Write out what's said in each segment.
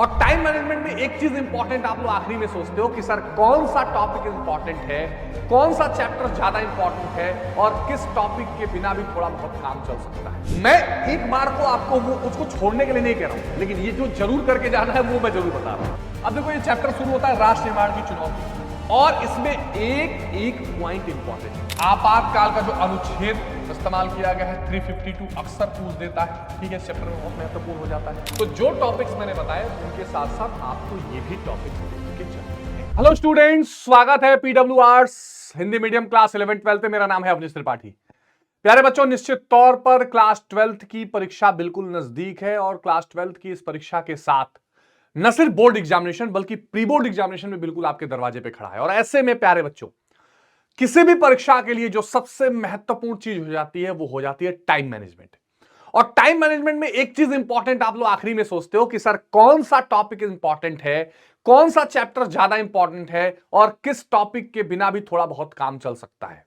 और time management में एक चीज इंपॉर्टेंट आप लोग आखिरी में सोचते हो कि सर कौन सा टॉपिक इंपॉर्टेंट है, कौन सा चैप्टर ज्यादा इंपॉर्टेंट है और किस टॉपिक के बिना भी थोड़ा बहुत काम चल सकता है। मैं एक बार को आपको वो उसको छोड़ने के लिए नहीं कह रहा हूं, लेकिन ये जो जरूर करके जाना है वो मैं जरूर बता रहा हूं। अब देखो ये चैप्टर शुरू होता है राष्ट्र निर्माण की चुनौती, और इसमें एक एक पॉइंट इंपॉर्टेंट है। आपातकाल का जो अनुच्छेद इस्तेमाल किया गया है 352 अक्सर पूछ देता है, ठीक है, इस चैप्टर में बहुत महत्वपूर्ण हो जाता है। तो जो टॉपिक्स मैंने बताए उनके साथ साथ आपको ये भी टॉपिक्स देख के चलते हैं। हेलो स्टूडेंट्स, स्वागत है PW arts Hindi medium class 11-12 पे। मेरा नाम है अवनीश त्रिपाठी। प्यारे बच्चों, निश्चित तौर पर क्लास 12th की परीक्षा बिल्कुल नजदीक है और क्लास 12th की इस परीक्षा के साथ न सिर्फ बोर्ड एग्जामिनेशन बल्कि प्री बोर्ड एग्जामिनेशन में बिल्कुल आपके दरवाजे पे खड़ा है। और ऐसे में प्यारे बच्चों, किसी भी परीक्षा के लिए जो सबसे महत्वपूर्ण चीज हो जाती है वो हो जाती है टाइम मैनेजमेंट। और टाइम मैनेजमेंट में एक चीज इंपॉर्टेंट आप लोग आखिरी में सोचते हो कि सर कौन सा टॉपिक इंपॉर्टेंट है, कौन सा चैप्टर ज्यादा इंपॉर्टेंट है और किस टॉपिक के बिना भी थोड़ा बहुत काम चल सकता है।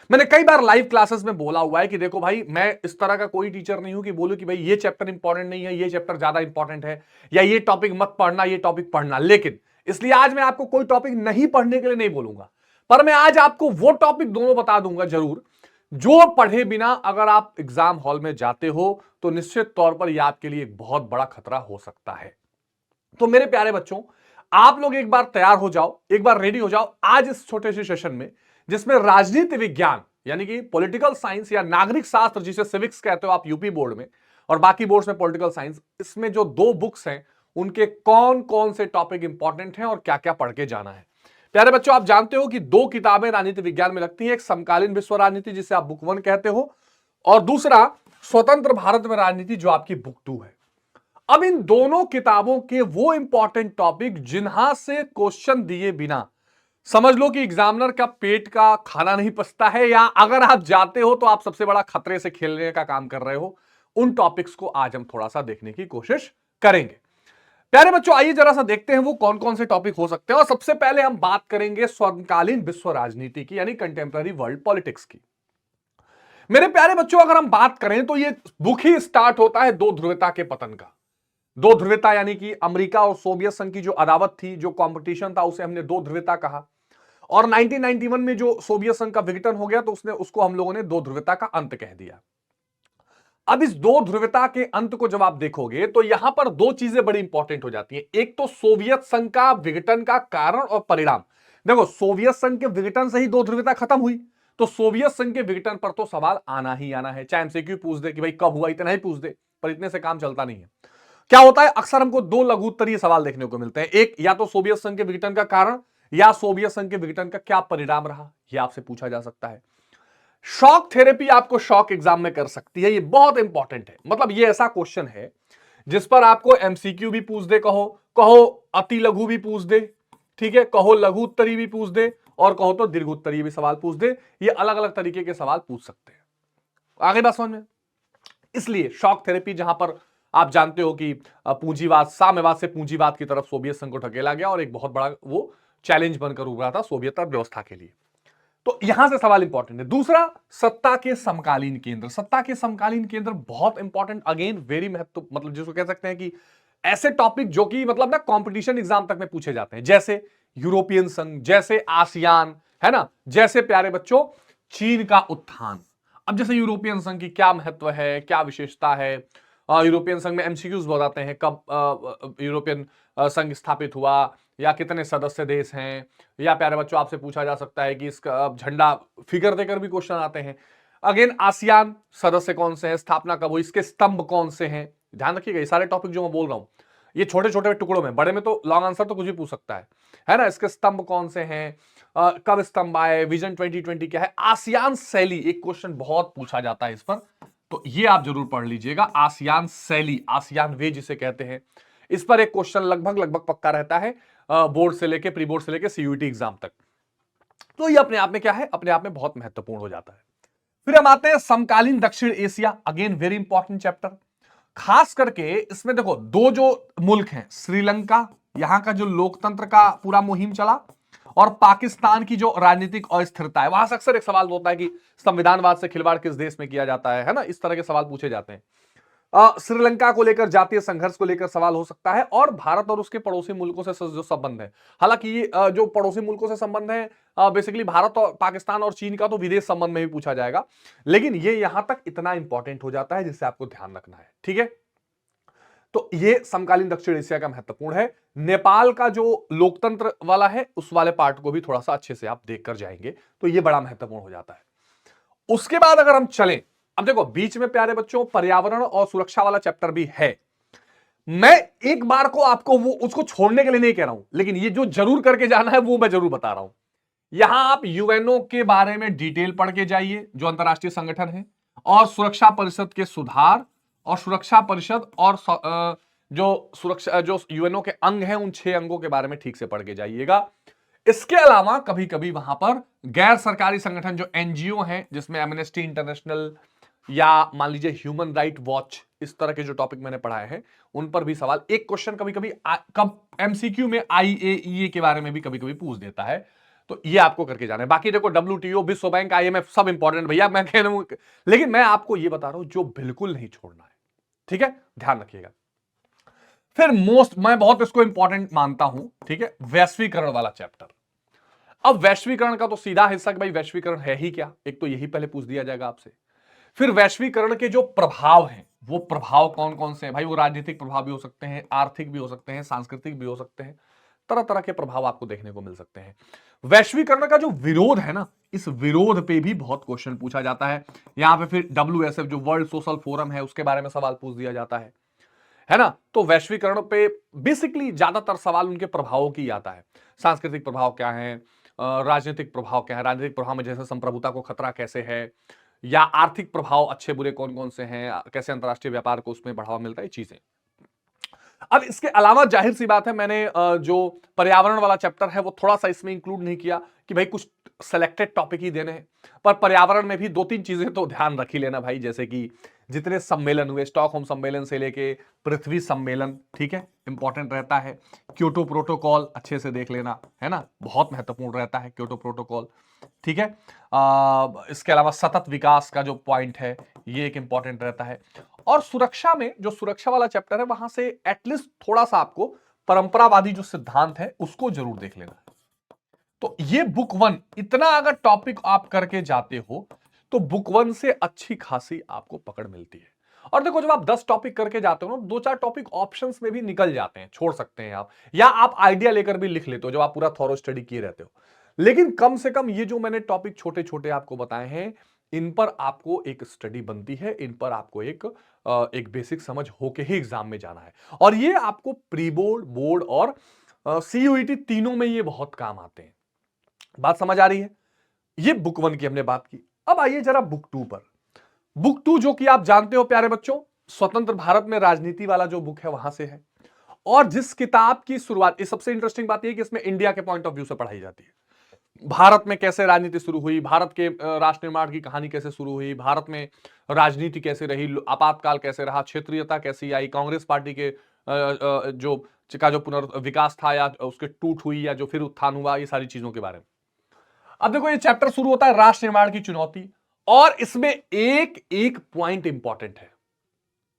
मैंने कई बार लाइव क्लासेस में बोला हुआ है कि देखो भाई, मैं इस तरह का कोई टीचर नहीं हूं कि बोलूं कि भाई ये चैप्टर इंपॉर्टेंट नहीं है, ये चैप्टर ज्यादा इंपॉर्टेंट है, या ये टॉपिक मत पढ़ना, ये टॉपिक पढ़ना। लेकिन इसलिए आज मैं आपको कोई टॉपिक नहीं पढ़ने के लिए नहीं बोलूंगा, पर मैं आज आपको वो टॉपिक दोनों बता दूंगा जरूर, जो पढ़े बिना अगर आप एग्जाम हॉल में जाते हो तो निश्चित तौर पर यह आपके लिए एक बहुत बड़ा खतरा हो सकता है। तो मेरे प्यारे बच्चों, आप लोग एक बार तैयार हो जाओ, एक बार रेडी हो जाओ आज इस छोटे से सेशन में, जिसमें राजनीति विज्ञान यानी कि पॉलिटिकल साइंस या नागरिक शास्त्र जिसे सिविक्स कहते हो आप यूपी बोर्ड में और बाकी बोर्ड्स में पॉलिटिकल साइंस, इसमें जो दो बुक्स हैं उनके कौन कौन से टॉपिक इंपॉर्टेंट हैं और क्या क्या पढ़ के जाना है। प्यारे बच्चों, आप जानते हो कि दो किताबें राजनीति विज्ञान में लगती हैं, एक समकालीन विश्व राजनीति जिसे आप बुक 1 कहते हो, और दूसरा स्वतंत्र भारत में राजनीति जो आपकी बुक 2 है। अब इन दोनों किताबों के वो इंपॉर्टेंट टॉपिक जिन्हां से क्वेश्चन दिए बिना समझ लो कि एग्जामिनर का पेट का खाना नहीं पचता है, या अगर आप जाते हो तो आप सबसे बड़ा खतरे से खेलने का काम कर रहे हो, उन टॉपिक्स को आज हम थोड़ा सा देखने की कोशिश करेंगे। प्यारे बच्चों, आइए जरा सा देखते हैं वो कौन कौन से टॉपिक हो सकते हैं। और सबसे पहले हम बात करेंगे समकालीन विश्व राजनीति की, यानी कंटेम्पररी वर्ल्ड पॉलिटिक्स की। मेरे प्यारे बच्चों, अगर हम बात करें तो ये बुक ही स्टार्ट होता है दो ध्रुवता के पतन का। दो ध्रुवता यानी कि अमेरिका और सोवियत संघ की जो अदावत थी, जो कंपटीशन था, उसे हमने दो ध्रुवता कहा। और 1991 में जो सोवियत संघ का विघटन हो गया तो उसको हम लोगों ने दो ध्रुवता का अंत कह दिया। अब इस दो ध्रुवता के अंत को जब आप देखोगे तो यहां पर दो चीजें बड़ी इंपॉर्टेंट हो जाती हैं। एक तो सोवियत संघ का विघटन का कारण और परिणाम। देखो, सोवियत संघ के विघटन से ही दो ध्रुवता खत्म हुई, तो सोवियत संघ के विघटन पर तो सवाल आना ही आना है, चाहे एमसीक्यू पूछ दे कि भाई कब हुआ, इतना ही पूछ दे, पर इतने से काम चलता नहीं है। क्या होता है, अक्सर हमको दो लघु उत्तरीय सवाल देखने को मिलते हैं। एक, या तो सोवियत संघ के विघटन का कारण या सोवियत संघ के विघटन का क्या परिणाम रहा, यह आपसे पूछा जा सकता है। शॉक थेरेपी आपको शॉक एग्जाम में कर सकती है, ये बहुत इंपॉर्टेंट है। मतलब ये ऐसा क्वेश्चन है जिस पर आपको एमसीक्यू भी पूछ दे, कहो कहो अति लघु भी पूछ दे, ठीक है, कहो लघु उत्तरीय भी पूछ दे, और कहो तो दीर्घ उत्तरीय भी सवाल पूछ दे। ये अलग अलग तरीके के सवाल पूछ सकते हैं। आगे बात समझ में? इसलिए शॉक थेरेपी, जहां पर आप जानते हो कि पूंजीवाद, साम्यवाद से पूंजीवाद की तरफ सोवियत संघ को ढकेला गया और एक बहुत बड़ा वो चैलेंज बनकर उभरा था सोवियत अर्थव्यवस्था के लिए। तो यहां से सवाल इंपॉर्टेंट है। दूसरा, सत्ता के समकालीन केंद्र। सत्ता के समकालीन केंद्र बहुत इंपॉर्टेंट, अगेन वेरी महत्व, मतलब जिसको कह सकते हैं कि ऐसे टॉपिक जो कि मतलब ना कंपटीशन एग्जाम तक में पूछे जाते हैं, जैसे यूरोपियन संघ, जैसे आसियान, है ना, जैसे प्यारे बच्चों चीन का उत्थान। अब जैसे यूरोपियन संघ की क्या महत्व है, क्या विशेषता है, यूरोपियन संघ में एमसीक्यूज बहुत आते हैं, कब यूरोपियन संघ स्थापित हुआ, या कितने सदस्य देश हैं, या प्यारे बच्चों आपसे पूछा जा सकता है कि इसका झंडा फिगर देकर भी क्वेश्चन आते हैं। अगेन आसियान सदस्य कौन से हैं, स्थापना कब हुई, इसके स्तंभ कौन से हैं। ध्यान रखिएगा, ये सारे टॉपिक जो मैं बोल रहा हूं ये छोटे छोटे टुकड़ों में, बड़े में तो लॉन्ग आंसर तो कुछ भी पूछ सकता है ना। इसके स्तंभ कौन से हैं, कब स्तंभ आए, विजन 2020 क्या है, आसियान शैली एक क्वेश्चन बहुत पूछा जाता है इस पर, तो ये आप जरूर पढ़ लीजिएगा। आसियान शैली, आसियान वे जिसे कहते हैं, इस पर एक क्वेश्चन लगभग पक्का रहता है बोर्ड से लेके, प्री बोर्ड से लेके सीयूईटी एग्जाम तक। तो ये अपने आप में क्या है, अपने आप में बहुत महत्वपूर्ण हो जाता है। फिर हम आते हैं समकालीन दक्षिण Asia, again very important chapter. खास करके इसमें देखो दो जो मुल्क हैं, श्रीलंका, यहां का जो लोकतंत्र का पूरा मुहिम चला, और पाकिस्तान की जो राजनीतिक अस्थिरता है। वहां से अक्सर एक सवाल होता है कि संविधानवाद से खिलवाड़ किस देश में किया जाता है ना, इस तरह के सवाल पूछे जाते हैं। श्रीलंका को लेकर, जातीय संघर्ष को लेकर सवाल हो सकता है, और भारत और उसके पड़ोसी मुल्कों से जो संबंध है। हालांकि ये जो पड़ोसी मुल्कों से संबंध है, बेसिकली भारत और पाकिस्तान और चीन का तो विदेश संबंध में भी पूछा जाएगा, लेकिन ये यहां तक इतना इंपॉर्टेंट हो जाता है जिससे आपको ध्यान रखना है, ठीक है। तो ये समकालीन दक्षिण एशिया का महत्वपूर्ण है। नेपाल का जो लोकतंत्र वाला है, उस वाले पार्ट को भी थोड़ा सा अच्छे से आप देखकर जाएंगे, तो ये बड़ा महत्वपूर्ण हो जाता है। उसके बाद अगर हम चलें, अब देखो बीच में प्यारे बच्चों पर्यावरण और सुरक्षा वाला चैप्टर भी है। मैं एक बार को आपको वो उसको छोड़ने के लिए नहीं कह रहा हूं, लेकिन ये जो जरूर करके जाना है वो मैं जरूर बता रहा हूं। यहां आप यूएनओ के बारे में डिटेल पढ़ के जाइए, जो अंतरराष्ट्रीय संगठन है, और सुरक्षा परिषद के सुधार, और सुरक्षा परिषद और जो यूएनओ के अंग हैं, उन 6 अंगों के बारे में ठीक से पढ़ के जाइएगा। इसके अलावा कभी कभी वहां पर गैर सरकारी संगठन जो एनजीओ हैं, जिसमें एमनेस्टी इंटरनेशनल या मान लीजिए ह्यूमन राइट वॉच, इस तरह के जो टॉपिक मैंने पढ़ाए हैं, उन पर भी सवाल, एक क्वेश्चन कभी कभी कब एमसीक्यू में आईएईए के बारे में भी कभी कभी पूछ देता है, तो ये आपको करके जाना है। बाकी देखो डब्ल्यूटीओ, विश्व बैंक, आईएमएफ सब इंपॉर्टेंट भैया, मैं कह रहा हूं, लेकिन मैं आपको ये बता रहा हूं जो बिल्कुल नहीं छोड़ना है, ठीक है, ध्यान रखिएगा। फिर मैं बहुत इसको इंपॉर्टेंट मानता हूं, ठीक है, वैश्वीकरण वाला चैप्टर। अब वैश्वीकरण का तो सीधा हिस्सा कि भाई वैश्वीकरण है ही क्या, एक तो यही पहले पूछ दिया जाएगा आपसे। फिर वैश्वीकरण के जो प्रभाव हैं, वो प्रभाव कौन कौन से हैं भाई, वो राजनीतिक प्रभाव भी हो सकते हैं, आर्थिक भी हो सकते हैं, सांस्कृतिक भी हो सकते हैं, तरह तरह के प्रभाव आपको देखने को मिल सकते हैं। वैश्वीकरण का जो विरोध है ना, इस विरोध पे भी बहुत क्वेश्चन पूछा जाता है। यहां पे फिर WSF जो वर्ल्ड सोशल फोरम है, उसके बारे में सवाल पूछ दिया जाता है ना। तो वैश्वीकरण पे बेसिकली ज्यादातर सवाल उनके प्रभावों की आता है। सांस्कृतिक प्रभाव क्या है, राजनीतिक प्रभाव क्या है, राजनीतिक प्रभाव में जैसे संप्रभुता को खतरा कैसे है, या आर्थिक प्रभाव अच्छे बुरे कौन कौन से हैं, कैसे अंतरराष्ट्रीय व्यापार को उसमें बढ़ावा मिलता है, चीजें। अब इसके अलावा जाहिर सी बात है, मैंने जो पर्यावरण वाला चैप्टर है वो थोड़ा सा इसमें इंक्लूड नहीं किया कि भाई कुछ सेलेक्टेड टॉपिक ही देने हैं, पर पर्यावरण में भी 2-3 चीजें तो ध्यान रख ही लेना भाई, जैसे कि जितने सम्मेलन हुए, स्टॉकहोम सम्मेलन से लेके पृथ्वी सम्मेलन, ठीक है, इंपॉर्टेंट रहता है। क्योटो प्रोटोकॉल अच्छे से देख लेना, है ना, बहुत महत्वपूर्ण रहता है क्योटो प्रोटोकॉल, ठीक है। इसके अलावा सतत विकास का जो पॉइंट है, ये एक इंपॉर्टेंट रहता है। और सुरक्षा में जो सुरक्षा वाला चैप्टर है, वहां से एटलीस्ट थोड़ा सा आपको परंपरावादी जो सिद्धांत है उसको जरूर देख लेना। तो ये बुक 1, इतना अगर टॉपिक आप करके जाते हो तो बुक 1 से अच्छी खासी आपको पकड़ मिलती है। और देखो जब आप 10 टॉपिक करके जाते हो ना, 2-4 टॉपिक ऑप्शंस में भी निकल जाते हैं, छोड़ सकते हैं आप, या आप आइडिया लेकर भी लिख लेते हो जब आप पूरा थॉरो स्टडी किए रहते हो। लेकिन कम से कम ये जो मैंने टॉपिक छोटे छोटे आपको बताए हैं, इन पर आपको एक स्टडी बनती है, इन पर आपको एक बेसिक समझ होके ही एग्जाम में जाना है। और ये आपको प्री बोर्ड, बोर्ड और सीयूईटी तीनों में ये बहुत काम आते हैं। बात समझ आ रही है? ये बुक 1 की हमने बात की। अब आइए जरा बुक 2 पर। बुक 2 जो कि आप जानते हो प्यारे बच्चों, स्वतंत्र भारत में राजनीति वाला जो बुक है वहां से है। और जिस किताब की शुरुआत, सबसे इंटरेस्टिंग बात यह कि इसमें इंडिया के पॉइंट ऑफ व्यू से पढ़ाई जाती है। भारत में कैसे राजनीति शुरू हुई, भारत के राष्ट्र निर्माण की कहानी कैसे शुरू हुई, भारत में राजनीति कैसे रही, आपातकाल कैसे रहा, क्षेत्रीयता कैसी आई, कांग्रेस पार्टी के जो पुनर्विकास था या उसके टूट हुई या जो फिर उत्थान हुआ, ये सारी चीजों के बारे में। अब देखो ये चैप्टर शुरू होता है राष्ट्र निर्माण की चुनौती, और इसमें एक एक पॉइंट इंपॉर्टेंट है।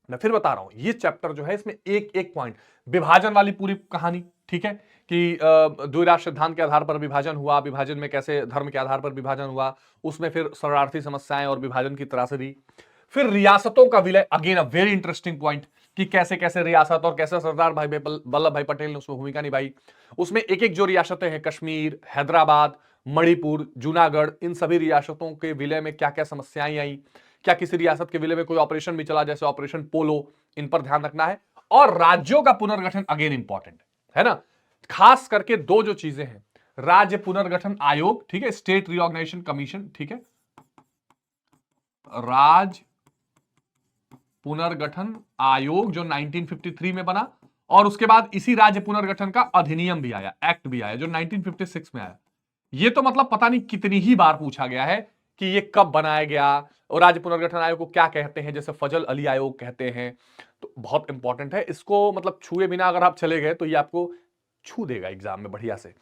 मैं फिर बता रहा हूं, ये चैप्टर जो है इसमें एक एक पॉइंट, विभाजन वाली पूरी कहानी, ठीक है, कि द्विराष्ट्र सिद्धांत के आधार पर विभाजन हुआ, विभाजन में कैसे धर्म के आधार पर विभाजन हुआ, उसमें फिर शरणार्थी समस्याएं और विभाजन की त्रासदी। फिर रियासतों का विलय, again a very interesting point, कि कैसे कैसे रियासत और कैसे सरदार भाई वल्लभ भाई पटेल ने उसमें भूमिका निभाई। उसमें एक एक जो रियासतें हैं, कश्मीर, हैदराबाद, मणिपुर, जूनागढ़, इन सभी रियासतों के विलय में क्या क्या समस्याएं आई, क्या किसी रियासत के विलय में कोई ऑपरेशन भी चला जैसे ऑपरेशन पोलो, इन पर ध्यान रखना है। और राज्यों का पुनर्गठन अगेन इंपॉर्टेंट है ना, खास करके 2 जो चीजें हैं, राज्य पुनर्गठन आयोग, ठीक है, स्टेट रिऑर्गेनाइजेशन कमीशन, ठीक है, राज्य पुनर्गठन आयोग जो 1953 में बना, और उसके बाद इसी राज्य पुनर्गठन का अधिनियम भी आया, एक्ट भी आया जो 1956 में आया। ये तो मतलब पता नहीं कितनी ही बार पूछा गया है कि ये कब बनाया गया और राज्य पुनर्गठन आयोग को क्या कहते हैं, जैसे फजल अली आयोग कहते हैं। तो बहुत इंपॉर्टेंट है, इसको मतलब छुए बिना अगर आप चले गए तो ये आपको छू देगा एग्जाम में बढ़िया से।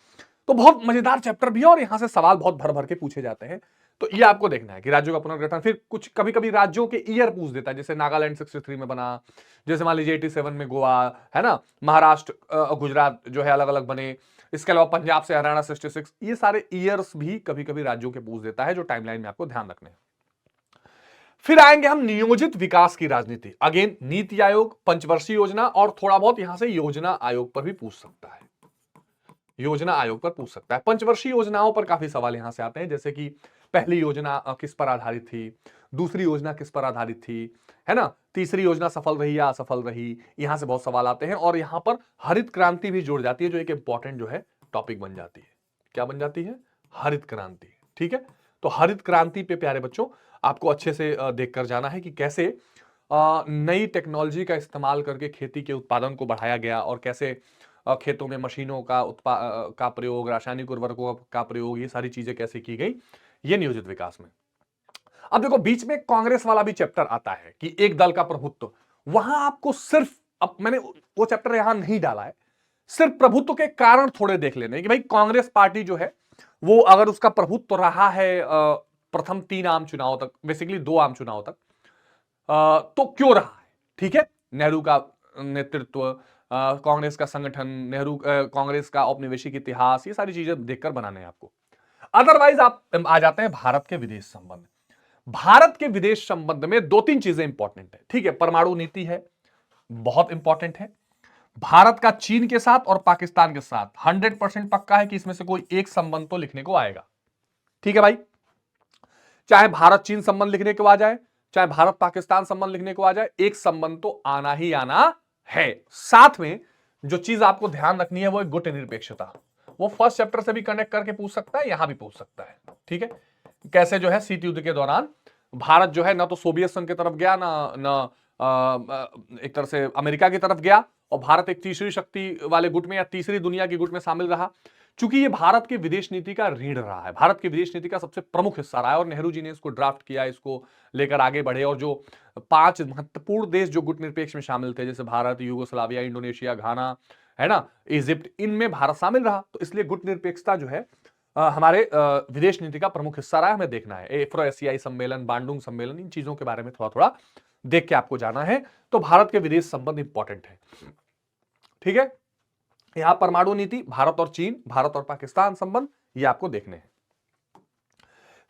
तो बहुत मजेदार चैप्टर भी है और यहां से सवाल बहुत भर भर के पूछे जाते हैं। तो ये आपको देखना है कि राज्यों का पुनर्गठन। फिर कुछ कभी कभी राज्यों के ईयर पूछ देता है, जैसे नागालैंड 63 में बना, जैसे मान लीजिए 87 में गोवा, है ना, महाराष्ट्र गुजरात जो है अलग अलग बने। इसके अलावा पंजाब से हरियाणा 66, ये सारे ईयर्स भी कभी कभी राज्यों के पूछ देता है, जो टाइमलाइन में आपको ध्यान रखने हैं। फिर आएंगे हम नियोजित विकास की राजनीति। अगेन नीति आयोग, पंचवर्षीय योजना, और थोड़ा बहुत यहां से योजना आयोग पर भी पूछ सकता है, योजना आयोग पर पूछ सकता है। पंचवर्षीय योजनाओं पर काफी सवाल यहां से आते हैं, जैसे कि पहली योजना किस पर आधारित थी, दूसरी योजना किस पर आधारित थी, है ना, तीसरी योजना सफल रही या असफल रही, यहां से बहुत सवाल आते हैं। और यहां पर हरित क्रांति भी जुड़ जाती है, जो एक इंपॉर्टेंट जो है टॉपिक बन जाती है। क्या बन जाती है? हरित क्रांति। ठीक है, तो हरित क्रांति पे प्यारे बच्चों आपको अच्छे से देख कर जाना है कि कैसे नई टेक्नोलॉजी का इस्तेमाल करके खेती के उत्पादन को बढ़ाया गया, और कैसे खेतों में मशीनों का प्रयोग, रासायनिक उर्वरकों का प्रयोग, ये सारी चीजें कैसे की गई, ये नियोजित विकास में। अब देखो बीच में कांग्रेस वाला भी चैप्टर आता है कि एक दल का प्रभुत्व। वहां आपको सिर्फ, अब मैंने वो चैप्टर यहां नहीं डाला है, सिर्फ प्रभुत्व के कारण थोड़े देख लेने कि भाई कांग्रेस पार्टी जो है वो अगर उसका प्रभुत्व रहा है प्रथम 3 आम चुनाव तक, बेसिकली 2 आम चुनाव तक, तो क्यों रहा है। ठीक है, नेहरू का नेतृत्व, कांग्रेस का संगठन, नेहरू कांग्रेस का औपनिवेशिक इतिहास, ये सारी चीजें देखकर बनाने हैं आपको। अदरवाइज आप आ जाते हैं भारत के विदेश संबंध। भारत के विदेश संबंध में 2-3 चीजें इंपॉर्टेंट है। ठीक है, परमाणु नीति है, बहुत इंपॉर्टेंट है। भारत का चीन के साथ और पाकिस्तान के साथ 100% पक्का है कि इसमें से कोई एक संबंध तो लिखने को आएगा। ठीक है भाई, चाहे भारत चीन संबंध लिखने को आ जाए, चाहे भारत पाकिस्तान संबंध लिखने को आ जाए, एक संबंध तो आना ही आना है। साथ में जो चीज आपको ध्यान रखनी है वो है गुट निरपेक्षता। वो फर्स्ट चैप्टर से भी कनेक्ट करके पूछ सकता है, यहां भी पूछ सकता है। ठीक है, कैसे जो है शीत युद्ध के दौरान भारत जो है ना तो सोवियत संघ की तरफ गया, ना एक तरह से अमेरिका की तरफ गया, और भारत एक तीसरी शक्ति वाले गुट में या तीसरी दुनिया के गुट में शामिल रहा। चूंकि ये भारत की विदेश नीति का रीढ़ रहा है, भारत की विदेश नीति का सबसे प्रमुख हिस्सा रहा है, और नेहरू जी ने इसको ड्राफ्ट किया, इसको लेकर आगे बढ़े। और जो 5 महत्वपूर्ण देश जो गुट निरपेक्ष में शामिल थे, जैसे भारत, यूगोस्लाविया, इंडोनेशिया, घाना, है ना, इजिप्ट, इनमें भारत शामिल रहा। तो इसलिए गुट निरपेक्षता जो है हमारे विदेश नीति का प्रमुख हिस्सा रहा है, हमें देखना है। एफ्रो एशियाई सम्मेलन, बांडुंग सम्मेलन, इन चीजों के बारे में थोड़ा थोड़ा देख के आपको जाना है। तो भारत के विदेश संबंध इंपॉर्टेंट है। ठीक है, यहां परमाणु नीति, भारत और चीन, भारत और पाकिस्तान संबंध, ये आपको देखने हैं।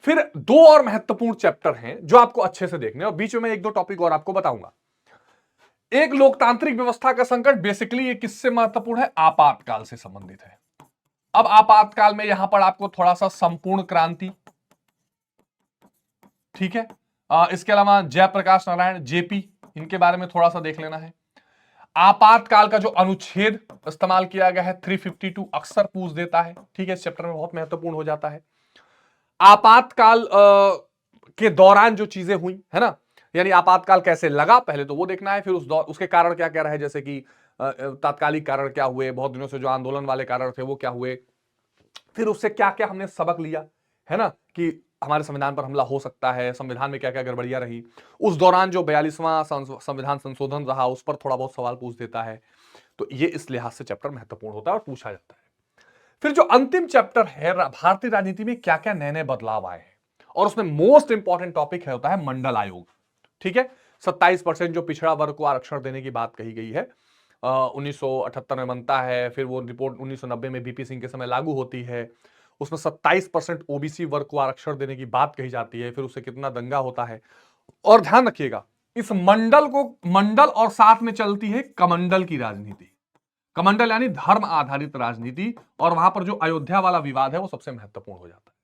फिर 2 और महत्वपूर्ण चैप्टर हैं जो आपको अच्छे से देखने हैं, और बीच में 1-2 टॉपिक और आपको बताऊंगा। एक लोकतांत्रिक व्यवस्था का संकट, बेसिकली ये किससे महत्वपूर्ण है? आपातकाल से संबंधित है। अब आपातकाल में यहां पर आपको थोड़ा सा संपूर्ण क्रांति, ठीक है, इसके अलावा जयप्रकाश नारायण जेपी, इनके बारे में थोड़ा सा देख लेना है। आपातकाल का जो अनुच्छेद इस्तेमाल किया गया है 352 अक्सर पूछ देता है। ठीक है, इस चैप्टर में बहुत महत्वपूर्ण हो जाता है। आपातकाल के दौरान जो चीजें हुई, है ना, यानी आपातकाल कैसे लगा, पहले तो वो देखना है। फिर उसके कारण क्या क्या रहे, जैसे कि तात्कालिक कारण क्या हुए, बहुत दिनों से जो आंदोलन वाले कारण थे वो क्या हुए, फिर उससे क्या क्या हमने सबक लिया, है ना, कि हमारे संविधान पर हमला हो सकता है, संविधान में क्या क्या गड़बड़ियां रही। उस दौरान जो 42वां संविधान संशोधन रहा, उस पर थोड़ा बहुत सवाल पूछ देता है। तो ये इस लिहाज से चैप्टर महत्वपूर्ण होता है और पूछा जाता है। फिर जो अंतिम चैप्टर है, भारतीय राजनीति में क्या क्या नए नए बदलाव आए हैं, और उसमें मोस्ट इंपॉर्टेंट टॉपिक है होता है मंडल आयोग। ठीक है, 27% जो पिछड़ा वर्ग को आरक्षण देने की बात कही गई है, 1978 में बनता है। फिर वो रिपोर्ट 1990 में बीपी सिंह के समय लागू होती है। उसमें 27% ओबीसी वर्ग को आरक्षण देने की बात कही जाती है। फिर उससे कितना दंगा होता है। और ध्यान रखिएगा, इस मंडल और साथ में चलती है कमंडल की राजनीति। कमंडल यानी धर्म आधारित राजनीति, और वहां पर जो अयोध्या वाला विवाद है वो सबसे महत्वपूर्ण हो जाता है।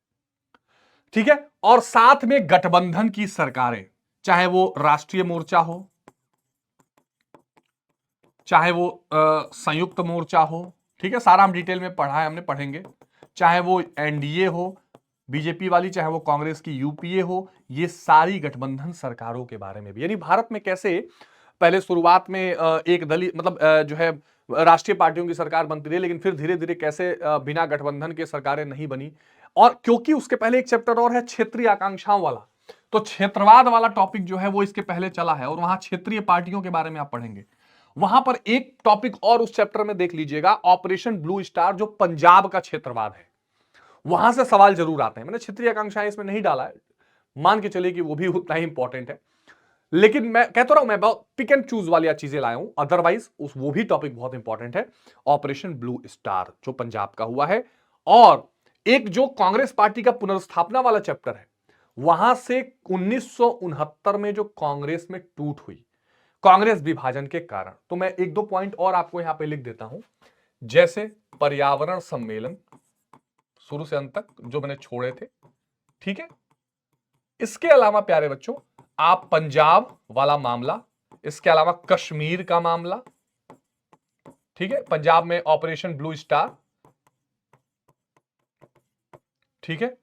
ठीक है, और साथ में गठबंधन की सरकारें, चाहे वो राष्ट्रीय मोर्चा हो, चाहे वो संयुक्त मोर्चा हो, ठीक है, सारा हम डिटेल में पढ़ा है, हमने पढ़ेंगे। चाहे वो एनडीए हो बीजेपी वाली, चाहे वो कांग्रेस की यूपीए हो, ये सारी गठबंधन सरकारों के बारे में भी, यानी भारत में कैसे पहले शुरुआत में एक दलीय मतलब जो है राष्ट्रीय पार्टियों की सरकार बनती रही, लेकिन फिर धीरे धीरे कैसे बिना गठबंधन के सरकारें नहीं बनी। और क्योंकि उसके पहले एक चैप्टर और है क्षेत्रीय आकांक्षाओं वाला, तो क्षेत्रवाद वाला टॉपिक जो है वो इसके पहले चला है, और वहां क्षेत्रीय पार्टियों के बारे में आप पढ़ेंगे। वहां पर एक टॉपिक और उस चैप्टर में देख लीजिएगा, ऑपरेशन ब्लू स्टार, जो पंजाब का क्षेत्रवाद है, वहां से सवाल जरूर आते हैं। मैंने क्षेत्रीय आकांक्षाएं इसमें नहीं डाला है, मान के चलिए कि वो भी उतना ही इंपॉर्टेंट है, लेकिन मैं कहता रहा हूं मैं बहुत पिक एंड चूज वाली चीजें लाया हूं। अदरवाइज उस वो भी टॉपिक बहुत इंपॉर्टेंट है। ऑपरेशन ब्लू स्टार जो पंजाब का हुआ है, और एक जो कांग्रेस पार्टी का पुनर्स्थापना वाला चैप्टर है, वहां से 1969 में जो कांग्रेस में टूट हुई, कांग्रेस विभाजन के कारण। तो मैं एक दो पॉइंट और आपको यहां पे लिख देता हूं, जैसे पर्यावरण सम्मेलन शुरू से अंत तक जो मैंने छोड़े थे, ठीक है। इसके अलावा प्यारे बच्चों, आप पंजाब वाला मामला, इसके अलावा कश्मीर का मामला, ठीक है, पंजाब में ऑपरेशन ब्लू स्टार, ठीक है,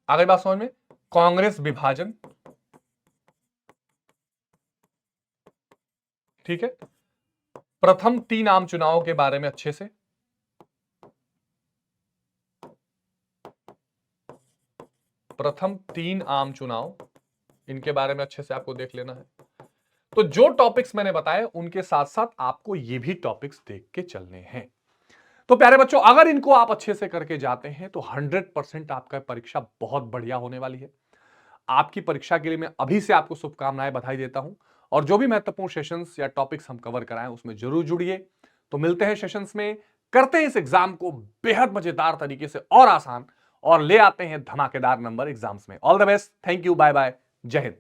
आगे बात समझ में, कांग्रेस विभाजन, ठीक है, प्रथम 3 आम चुनावों के बारे में अच्छे से, प्रथम 3 आम चुनाव, इनके बारे में अच्छे से आपको देख लेना है। तो जो टॉपिक्स मैंने बताए उनके साथ साथ आपको ये भी टॉपिक्स देख के चलने हैं। तो प्यारे बच्चों, अगर इनको आप अच्छे से करके जाते हैं तो 100% आपका परीक्षा बहुत बढ़िया होने वाली है। आपकी परीक्षा के लिए मैं अभी से आपको शुभकामनाएं, बधाई देता हूं। और जो भी महत्वपूर्ण सेशंस या टॉपिक्स हम कवर कराएं उसमें जरूर जुड़िए। तो मिलते हैं सेशंस में, करते हैं इस एग्जाम को बेहद मजेदार तरीके से और आसान, और ले आते हैं धमाकेदार नंबर एग्जाम्स में। All the best, thank you, bye bye, जय हिंद।